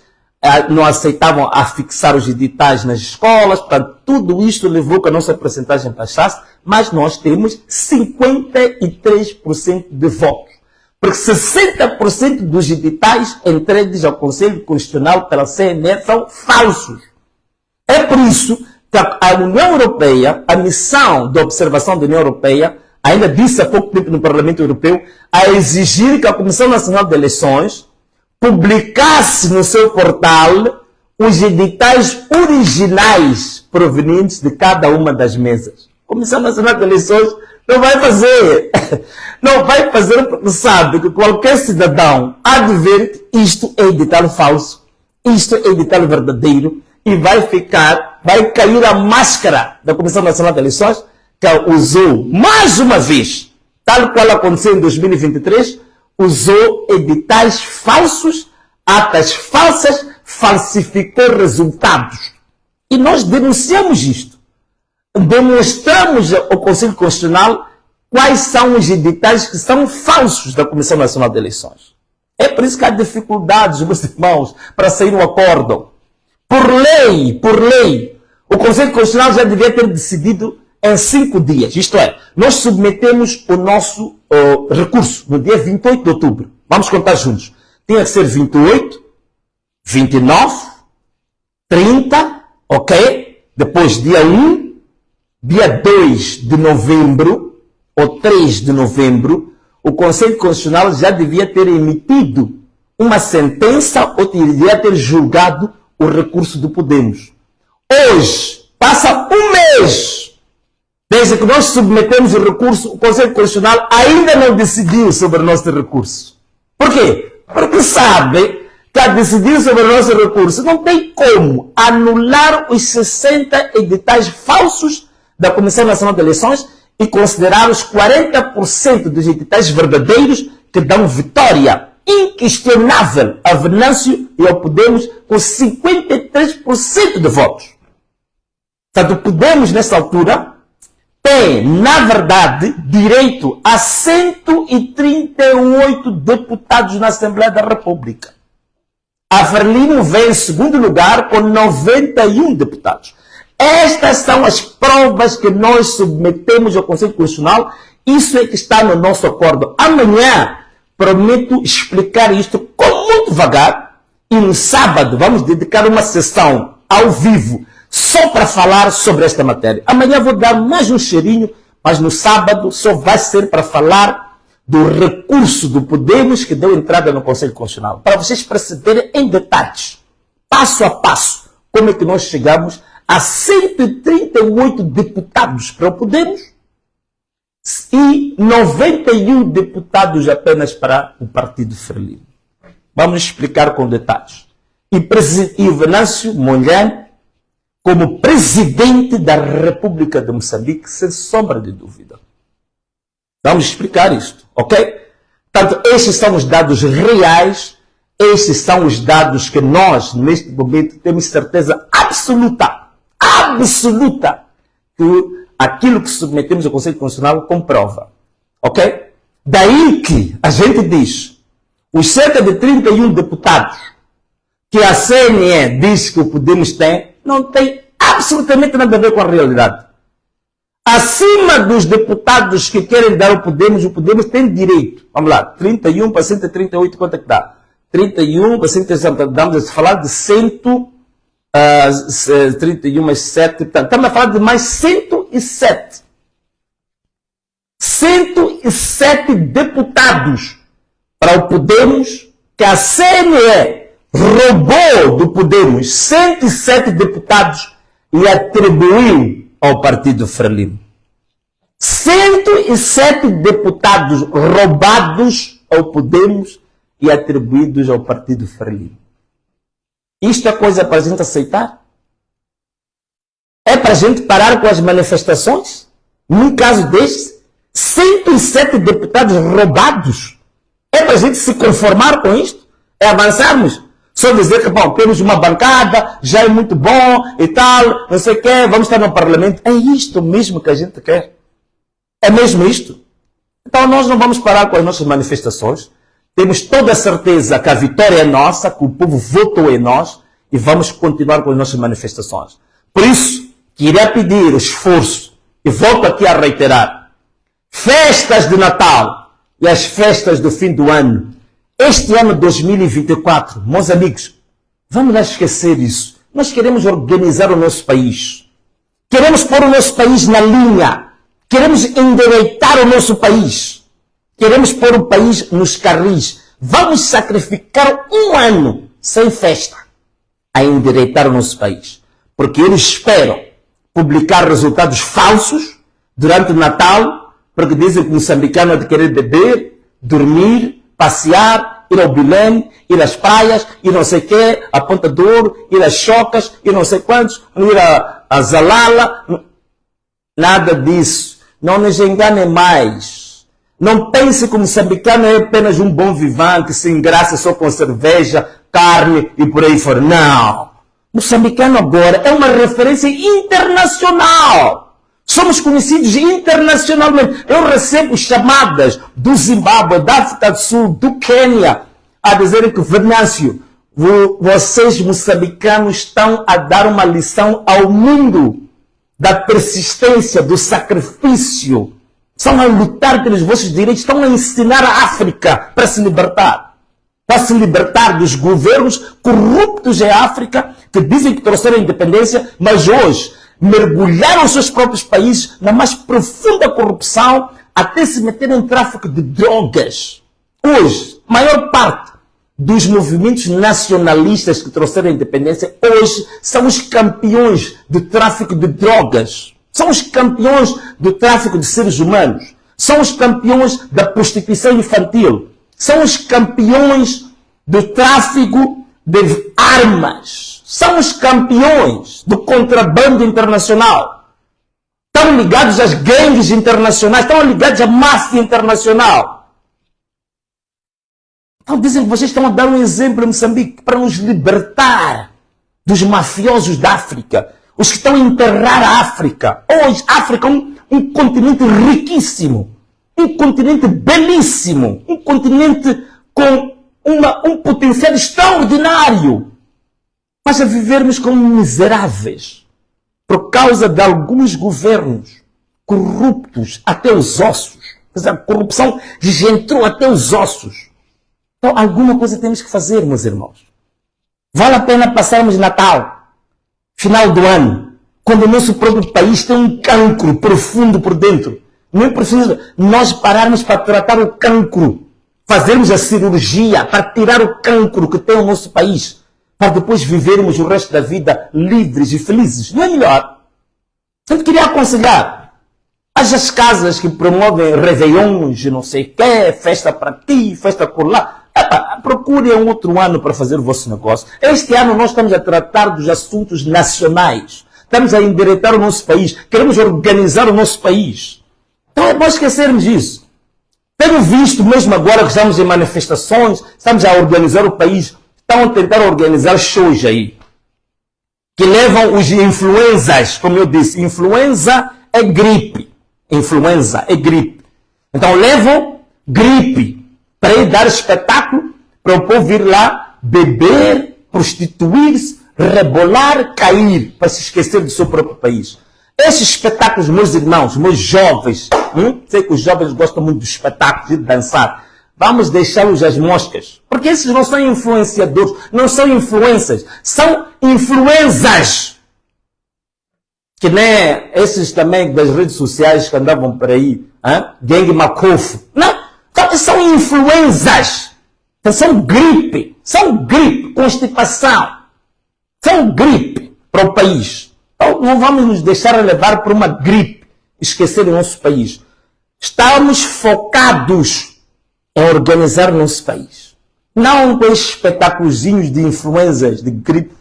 não aceitavam afixar os editais nas escolas. Portanto, tudo isto levou que a nossa percentagem baixasse, mas nós temos 53% de votos. Porque 60% dos editais entregues ao Conselho Constitucional pela CNE são falsos. É por isso que a União Europeia, a missão de observação da União Europeia, ainda disse há pouco tempo no Parlamento Europeu, a exigir que a Comissão Nacional de Eleições publicasse no seu portal os editais originais provenientes de cada uma das mesas. A Comissão Nacional de Eleições não vai fazer. Não vai fazer porque sabe que qualquer cidadão há de ver que isto é edital falso, isto é edital verdadeiro, e vai cair a máscara da Comissão Nacional de Eleições, que usou mais uma vez, tal qual aconteceu em 2023, usou editais falsos, atas falsas, falsificou resultados. E nós denunciamos isto. Demonstramos ao Conselho Constitucional quais são os editais que são falsos da Comissão Nacional de Eleições. É por isso que há dificuldades, meus irmãos, para sair um acordo. Por lei, o Conselho Constitucional já devia ter decidido em 5 dias. Isto é, nós submetemos o nosso recurso no dia 28 de outubro. Vamos contar juntos. Tinha que ser 28, 29, 30, ok? Depois dia 1, dia 2 de novembro, ou 3 de novembro, o Conselho Constitucional já devia ter emitido uma sentença ou devia ter julgado o recurso do Podemos. Hoje, passa um mês desde que nós submetemos o recurso, o Conselho Constitucional ainda não decidiu sobre o nosso recurso. Por quê? Porque sabe que a decidir sobre o nosso recurso não tem como anular os 60 editais falsos da Comissão Nacional de Eleições e considerar os 40% dos editais verdadeiros que dão vitória inquestionável a Venâncio e ao Podemos com 53% de votos. Portanto, o Podemos, nessa altura, tem, na verdade, direito a 138 deputados na Assembleia da República. A Frelimo vem em segundo lugar com 91 deputados. Estas são as provas que nós submetemos ao Conselho Constitucional. Isso é que está no nosso acordo. Amanhã, prometo explicar isto com muito vagar. E no sábado, vamos dedicar uma sessão ao vivo só para falar sobre esta matéria. Amanhã vou dar mais um cheirinho, mas no sábado só vai ser para falar do recurso do Podemos que deu entrada no Conselho Constitucional. Para vocês perceberem em detalhes, passo a passo, como é que nós chegamos a 138 deputados para o Podemos e 91 deputados apenas para o Partido Frelimo. Vamos explicar com detalhes. E o Venâncio Mondlane, como presidente da República de Moçambique, sem sombra de dúvida. Vamos explicar isto, ok? Portanto, estes são os dados reais, estes são os dados que nós, neste momento, temos certeza absoluta, que aquilo que submetemos ao Conselho Constitucional comprova, ok? Daí que a gente diz, os cerca de 31 deputados que a CNE diz que o Podemos tem, não tem absolutamente nada a ver com a realidade. Acima dos deputados que querem dar ao Podemos, o Podemos tem direito. Vamos lá, 31 para 138, quanto é que dá? 31 para 138, vamos falar de 31 mais 7, portanto, estamos a falar de mais 107. 107 deputados para o Podemos, que a CNE roubou do Podemos 107 deputados e atribuiu ao Partido Frelimo. 107 deputados roubados ao Podemos e atribuídos ao Partido Frelimo. Isto é coisa para a gente aceitar? É para a gente parar com as manifestações? Num caso deste, 107 deputados roubados. É para a gente se conformar com isto? É avançarmos? Só dizer que, bom, temos uma bancada, já é muito bom e tal, não sei o quê, vamos estar no Parlamento. É isto mesmo que a gente quer? É mesmo isto? Então nós não vamos parar com as nossas manifestações. Temos toda a certeza que a vitória é nossa, que o povo votou em nós e vamos continuar com as nossas manifestações. Por isso, queria pedir o esforço, e volto aqui a reiterar, festas de Natal e as festas do fim do ano. Este ano 2024, meus amigos, vamos lá esquecer isso. Nós queremos organizar o nosso país. Queremos pôr o nosso país na linha. Queremos endireitar o nosso país. Queremos pôr o país nos carris. vamos sacrificar um ano sem festa a endireitar o nosso país. Porque eles esperam publicar resultados falsos durante o Natal, porque dizem que o moçambicano é de querer beber, dormir, passear, ir ao Belém, ir às praias, ir não sei o quê, a Ponta do Ouro, ir às Chocas, ir não sei quantos, ir a Zalala. Nada disso. Não nos enganem mais. Não pense que o moçambicano é apenas um bom vivante, se engraça só com cerveja, carne e por aí fora. Não. O moçambicano agora é uma referência internacional. Somos conhecidos internacionalmente. Eu recebo chamadas do Zimbábue, da África do Sul, do Quênia, a dizerem que, Venâncio, vocês moçambicanos estão a dar uma lição ao mundo da persistência, do sacrifício. Estão a lutar pelos vossos direitos, estão a ensinar a África para se libertar. Para se libertar dos governos corruptos em África, que dizem que trouxeram a independência, mas hoje mergulharam os seus próprios países na mais profunda corrupção, até se meterem em tráfico de drogas. Hoje, a maior parte dos movimentos nacionalistas que trouxeram a independência, hoje são os campeões do tráfico de drogas. São os campeões do tráfico de seres humanos. São os campeões da prostituição infantil. São os campeões do tráfico de armas. São os campeões do contrabando internacional. Estão ligados às gangues internacionais. Estão ligados à máfia internacional. Então dizem que vocês estão a dar um exemplo em Moçambique para nos libertar dos mafiosos da África. Os que estão a enterrar a África. Hoje, a África é um continente riquíssimo. Um continente belíssimo. Um continente com um potencial extraordinário. Mas a vivermos como miseráveis. Por causa de alguns governos corruptos até os ossos. Quer dizer, a corrupção entrou até os ossos. Então, alguma coisa temos que fazer, meus irmãos. Vale a pena passarmos Natal, final do ano, quando o nosso próprio país tem um cancro profundo por dentro. Não é preciso nós pararmos para tratar o cancro, fazermos a cirurgia para tirar o cancro que tem o nosso país, para depois vivermos o resto da vida livres e felizes. Não é melhor? Eu queria aconselhar. As casas que promovem réveillons, não sei o quê, festa para ti, festa por lá. Procurem um outro ano para fazer o vosso negócio. Este ano nós estamos a tratar dos assuntos nacionais. Estamos a endireitar o nosso país. Queremos organizar o nosso país. Então é bom esquecermos isso. Tenho visto, mesmo agora que estamos em manifestações, estamos a organizar o país, estão a tentar organizar shows aí. Que levam os influenzas, como eu disse. Influenza é gripe. Influenza é gripe. Então levam gripe para ir dar espetáculo, para o povo ir lá beber, prostituir-se, rebolar, cair, para se esquecer do seu próprio país. Esses espetáculos, meus irmãos, meus jovens, sei que os jovens gostam muito dos espetáculos, de dançar, vamos deixá-los às moscas, porque esses não são influenciadores, não são influências, são influenzas. Que nem esses também das redes sociais que andavam por aí, gangue macofo. Não, são influenzas. São gripe, constipação. São gripe para o país. Então não vamos nos deixar levar por uma gripe, esquecer o nosso país. Estamos focados em organizar o nosso país. Não com esses espetáculozinhos de influenzas, de gripe.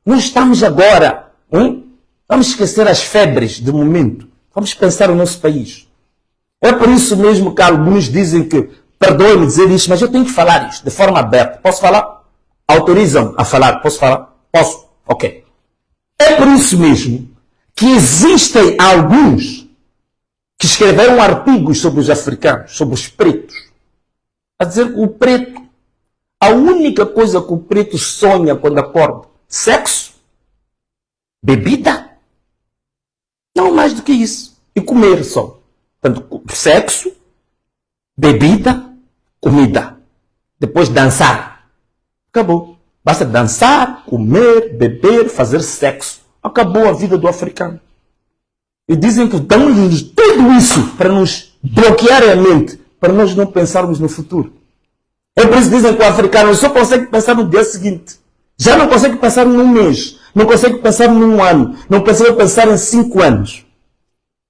Nós estamos agora. Vamos esquecer as febres do momento. Vamos pensar no nosso país. É por isso mesmo que alguns dizem que, perdoe-me dizer isto, mas eu tenho que falar isto de forma aberta. Posso falar? Autorizam a falar? Posso falar? Posso? Ok. É por isso mesmo que existem alguns que escreveram artigos sobre os africanos, sobre os pretos. A dizer que o preto, a única coisa que o preto sonha quando acorda, sexo, bebida, não mais do que isso. E comer só. Portanto, sexo, bebida, comida. Depois dançar. Acabou. Basta dançar, comer, beber, fazer sexo. Acabou a vida do africano. E dizem que dão-nos tudo isso para nos bloquear a mente, para nós não pensarmos no futuro. É por isso que dizem que o africano só consegue pensar no dia seguinte. Já não consegue pensar num mês. Não consegue pensar num ano. Não consegue pensar em 5 anos.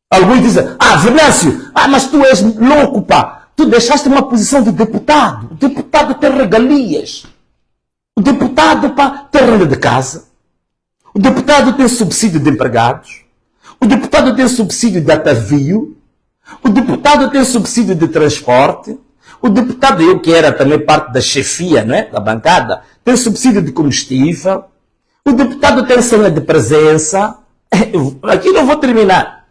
Alguns dizem, Venâncio, mas tu és louco, pá. Tu deixaste uma posição de deputado. O deputado tem regalias. O deputado, pá, tem renda de casa. O deputado tem subsídio de empregados. O deputado tem subsídio de atavio. O deputado tem subsídio de transporte. O deputado, eu que era também parte da chefia, não é? Da bancada, tem subsídio de combustível. O deputado tem senha de presença. Aqui não vou terminar.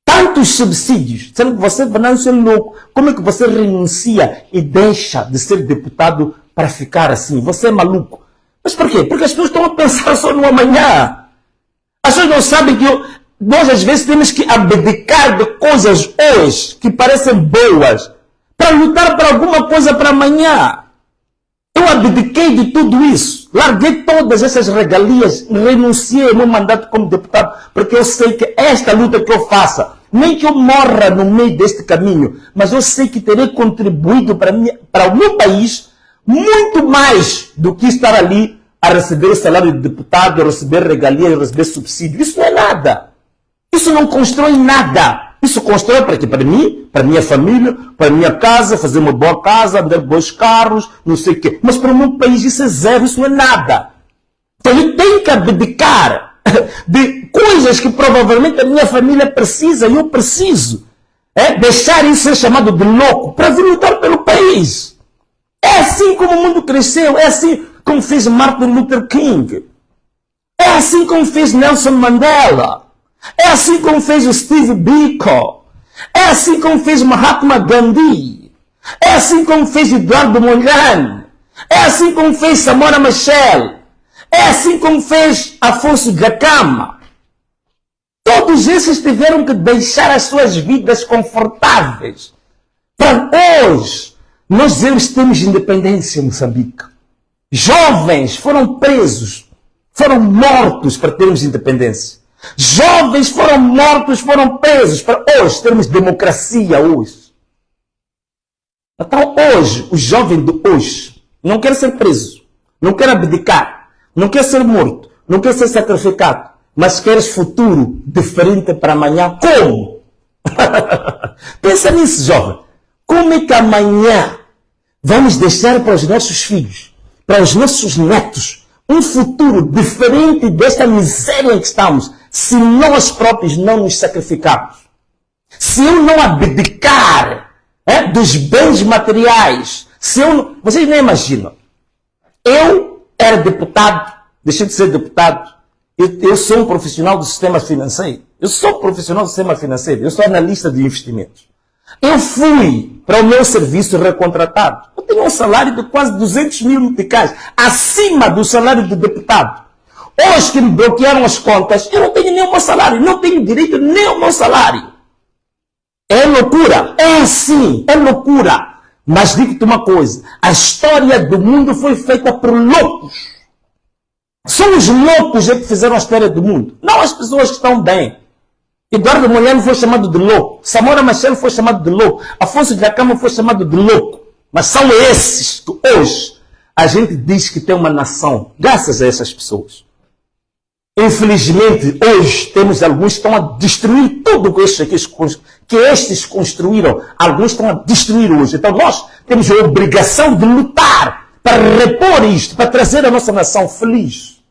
Tantos subsídios, sendo que você, Venâncio, é louco. Como é que você renuncia e deixa de ser deputado para ficar assim? Você é maluco. Mas por quê? Porque as pessoas estão a pensar só no amanhã. As pessoas não sabem que nós às vezes temos que abdicar de coisas hoje que parecem boas para lutar por alguma coisa para amanhã. Eu abdiquei de tudo isso. Larguei todas essas regalias e renunciei ao meu mandato como deputado, porque eu sei que esta luta que eu faça, nem que eu morra no meio deste caminho, mas eu sei que terei contribuído para o meu país muito mais do que estar ali a receber salário de deputado, a receber regalias, a receber subsídio. Isso não é nada. Isso não constrói nada. Isso constrói para quê? Para mim, para a minha família, para a minha casa, fazer uma boa casa, andar bons carros, não sei o quê. Mas para o meu país isso é zero, isso não é nada. Então eu tenho que abdicar de coisas que provavelmente a minha família precisa e eu preciso. Deixar isso ser chamado de louco para vir lutar pelo país. É assim como o mundo cresceu, é assim como fez Martin Luther King. É assim como fez Nelson Mandela. É assim como fez o Steve Biko. É assim como fez Mahatma Gandhi. É assim como fez Eduardo Mondlane. É assim como fez Samora Machel. É assim como fez Afonso Dhlakama. Todos esses tiveram que deixar as suas vidas confortáveis. Para hoje, nós temos independência em Moçambique. Jovens foram presos, foram mortos para termos independência. Jovens foram mortos, foram presos para hoje termos democracia hoje. Então hoje, o jovem de hoje não quer ser preso, não quer abdicar, não quer ser morto, não quer ser sacrificado, mas quer futuro diferente para amanhã. Como? Pensa nisso, jovem. Como é que amanhã vamos deixar para os nossos filhos, para os nossos netos, um futuro diferente desta miséria em que estamos, se nós próprios não nos sacrificarmos? Se eu não abdicar dos bens materiais, se eu não... Vocês nem imaginam. Eu era deputado, deixei de ser deputado, eu sou um profissional do sistema financeiro. Eu sou profissional do sistema financeiro, eu sou analista de investimentos. Eu fui para o meu serviço recontratado. Eu tenho um salário de quase 200 mil meticais, acima do salário do deputado. Hoje que me bloquearam as contas, eu não tenho nem o meu salário, não tenho direito nem ao meu salário. É loucura, é assim, é loucura. Mas digo-te uma coisa, a história do mundo foi feita por loucos. São os loucos que fizeram a história do mundo, não as pessoas que estão bem. Eduardo Mondlane foi chamado de louco. Samora Machel foi chamado de louco. Afonso Dhlakama foi chamado de louco. Mas são esses que hoje a gente diz que tem uma nação, graças a essas pessoas. Infelizmente, hoje temos alguns que estão a destruir tudo que estes construíram. Alguns estão a destruir hoje. Então nós temos a obrigação de lutar para repor isto, para trazer a nossa nação feliz.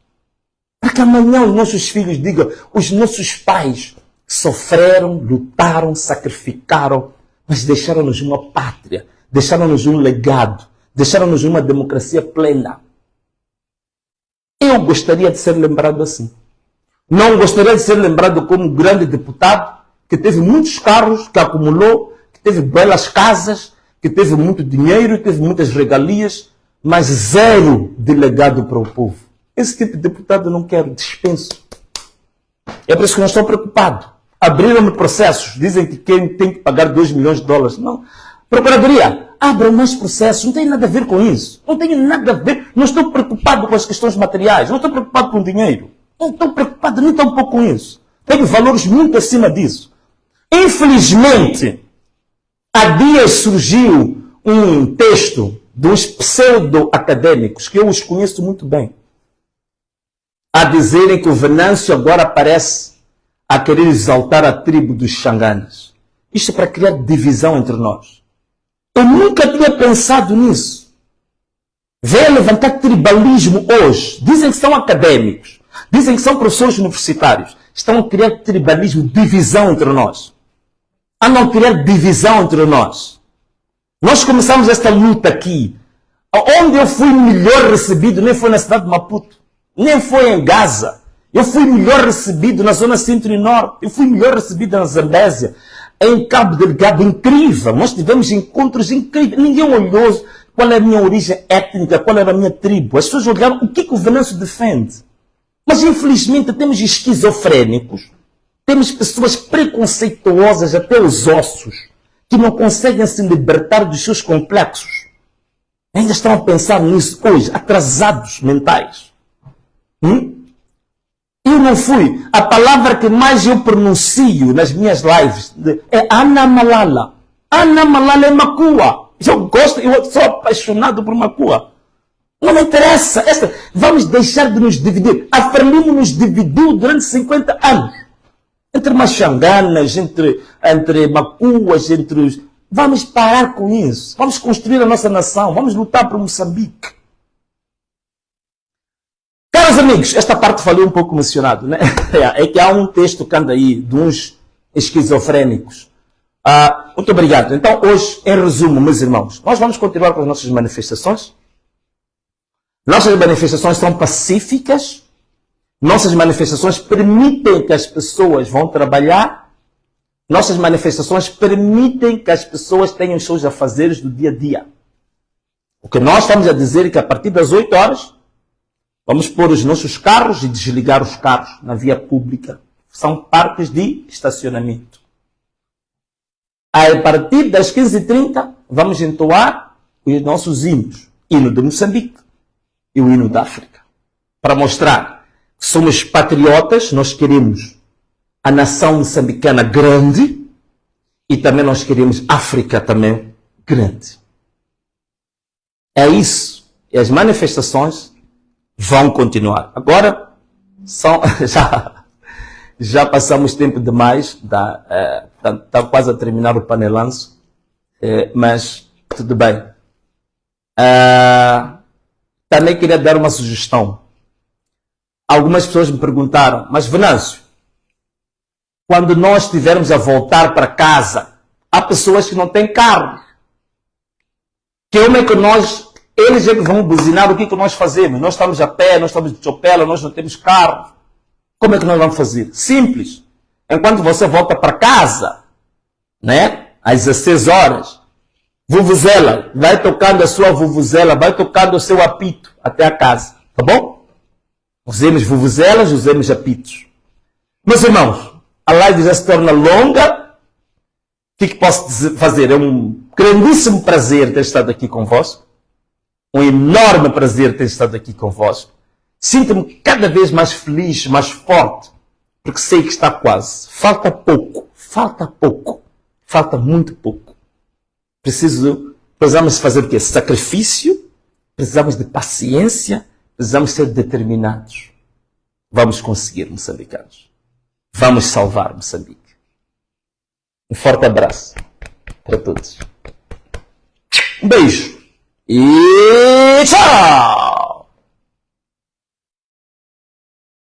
Para que amanhã os nossos filhos digam, os nossos pais sofreram, lutaram, sacrificaram, mas deixaram-nos uma pátria, deixaram-nos um legado, deixaram-nos uma democracia plena. Eu gostaria de ser lembrado assim. Não gostaria de ser lembrado como um grande deputado que teve muitos carros, que acumulou, que teve belas casas, que teve muito dinheiro, que teve muitas regalias, mas zero de legado para o povo. Esse tipo de deputado eu não quero, dispenso. É por isso que não estou preocupado. Abriram-me processos, dizem que quem tem que pagar 2 milhões de dólares. Não. Procuradoria, abram mais processos, não tem nada a ver com isso. Não tem nada a ver, não estou preocupado com as questões materiais, não estou preocupado com o dinheiro. Não estou preocupado nem tão pouco com isso. Tenho valores muito acima disso. Infelizmente, há dias surgiu um texto dos pseudo-acadêmicos, que eu os conheço muito bem, a dizerem que o Venâncio agora parece a querer exaltar a tribo dos Xanganas. Isto é para criar divisão entre nós. Eu nunca tinha pensado nisso. Vem levantar tribalismo hoje. Dizem que são acadêmicos. Dizem que são professores universitários. Estão a criar tribalismo, divisão entre nós. Andam a criar divisão entre nós. Nós começamos esta luta aqui. Onde eu fui melhor recebido nem foi na cidade de Maputo. Nem foi em Gaza. Eu fui melhor recebido na zona centro e norte. Eu fui melhor recebido na Zambésia. Em Cabo Delgado, incrível. Nós tivemos encontros incríveis. Ninguém olhou qual é a minha origem étnica, qual era a minha tribo. As pessoas olharam o que o Venâncio defende. Mas, infelizmente, temos esquizofrénicos. Temos pessoas preconceituosas até os ossos, que não conseguem se libertar dos seus complexos. Ainda estão a pensar nisso hoje, atrasados mentais. Eu não fui. A palavra que mais eu pronuncio nas minhas lives é Ana Malala. Ana Malala é Makua. Eu sou apaixonado por Makua. Não me interessa. Vamos deixar de nos dividir. A Frelimo nos dividiu durante 50 anos. Entre Machanganas, entre Macuas, entre os... Vamos parar com isso. Vamos construir a nossa nação. Vamos lutar por Moçambique. Caros amigos, esta parte falei um pouco mencionado, né? É que há um texto que anda aí de uns esquizofrénicos. Muito obrigado. Então, hoje, em resumo, meus irmãos, nós vamos continuar com as nossas manifestações. Nossas manifestações são pacíficas. Nossas manifestações permitem que as pessoas vão trabalhar. Nossas manifestações permitem que as pessoas tenham os seus afazeres do dia a dia. O que nós estamos a dizer é que a partir das 8 horas, vamos pôr os nossos carros e desligar os carros na via pública. São parques de estacionamento. A partir das 15h30, vamos entoar os nossos hinos. Hino de Moçambique e o hino da África. Para mostrar que somos patriotas, nós queremos a nação moçambicana grande e também nós queremos África também grande. É isso. E as manifestações vão continuar. Agora, já passamos tempo demais, está quase a terminar o panelanço, mas tudo bem. Também queria dar uma sugestão. Algumas pessoas me perguntaram, mas Venâncio, quando nós estivermos a voltar para casa, há pessoas que não têm carro. Como é que eles é que vão buzinar, o que nós fazemos? Nós estamos a pé, nós estamos de chopela, nós não temos carro. Como é que nós vamos fazer? Simples. Enquanto você volta para casa, né, às 16 horas, vuvuzela, vai tocando a sua vuvuzela, vai tocando o seu apito até a casa. Tá bom? Usemos vuvuzelas, usemos apitos. Meus irmãos, a live já se torna longa. O que posso fazer? É um grandíssimo prazer ter estado aqui convosco. Um enorme prazer ter estado aqui convosco. Sinto-me cada vez mais feliz, mais forte, porque sei que está quase. Falta pouco, falta muito pouco. Precisamos fazer o quê? Sacrifício, precisamos de paciência, precisamos ser determinados. Vamos conseguir, moçambicanos. Vamos salvar Moçambique. Um forte abraço para todos. Um beijo. E tchau!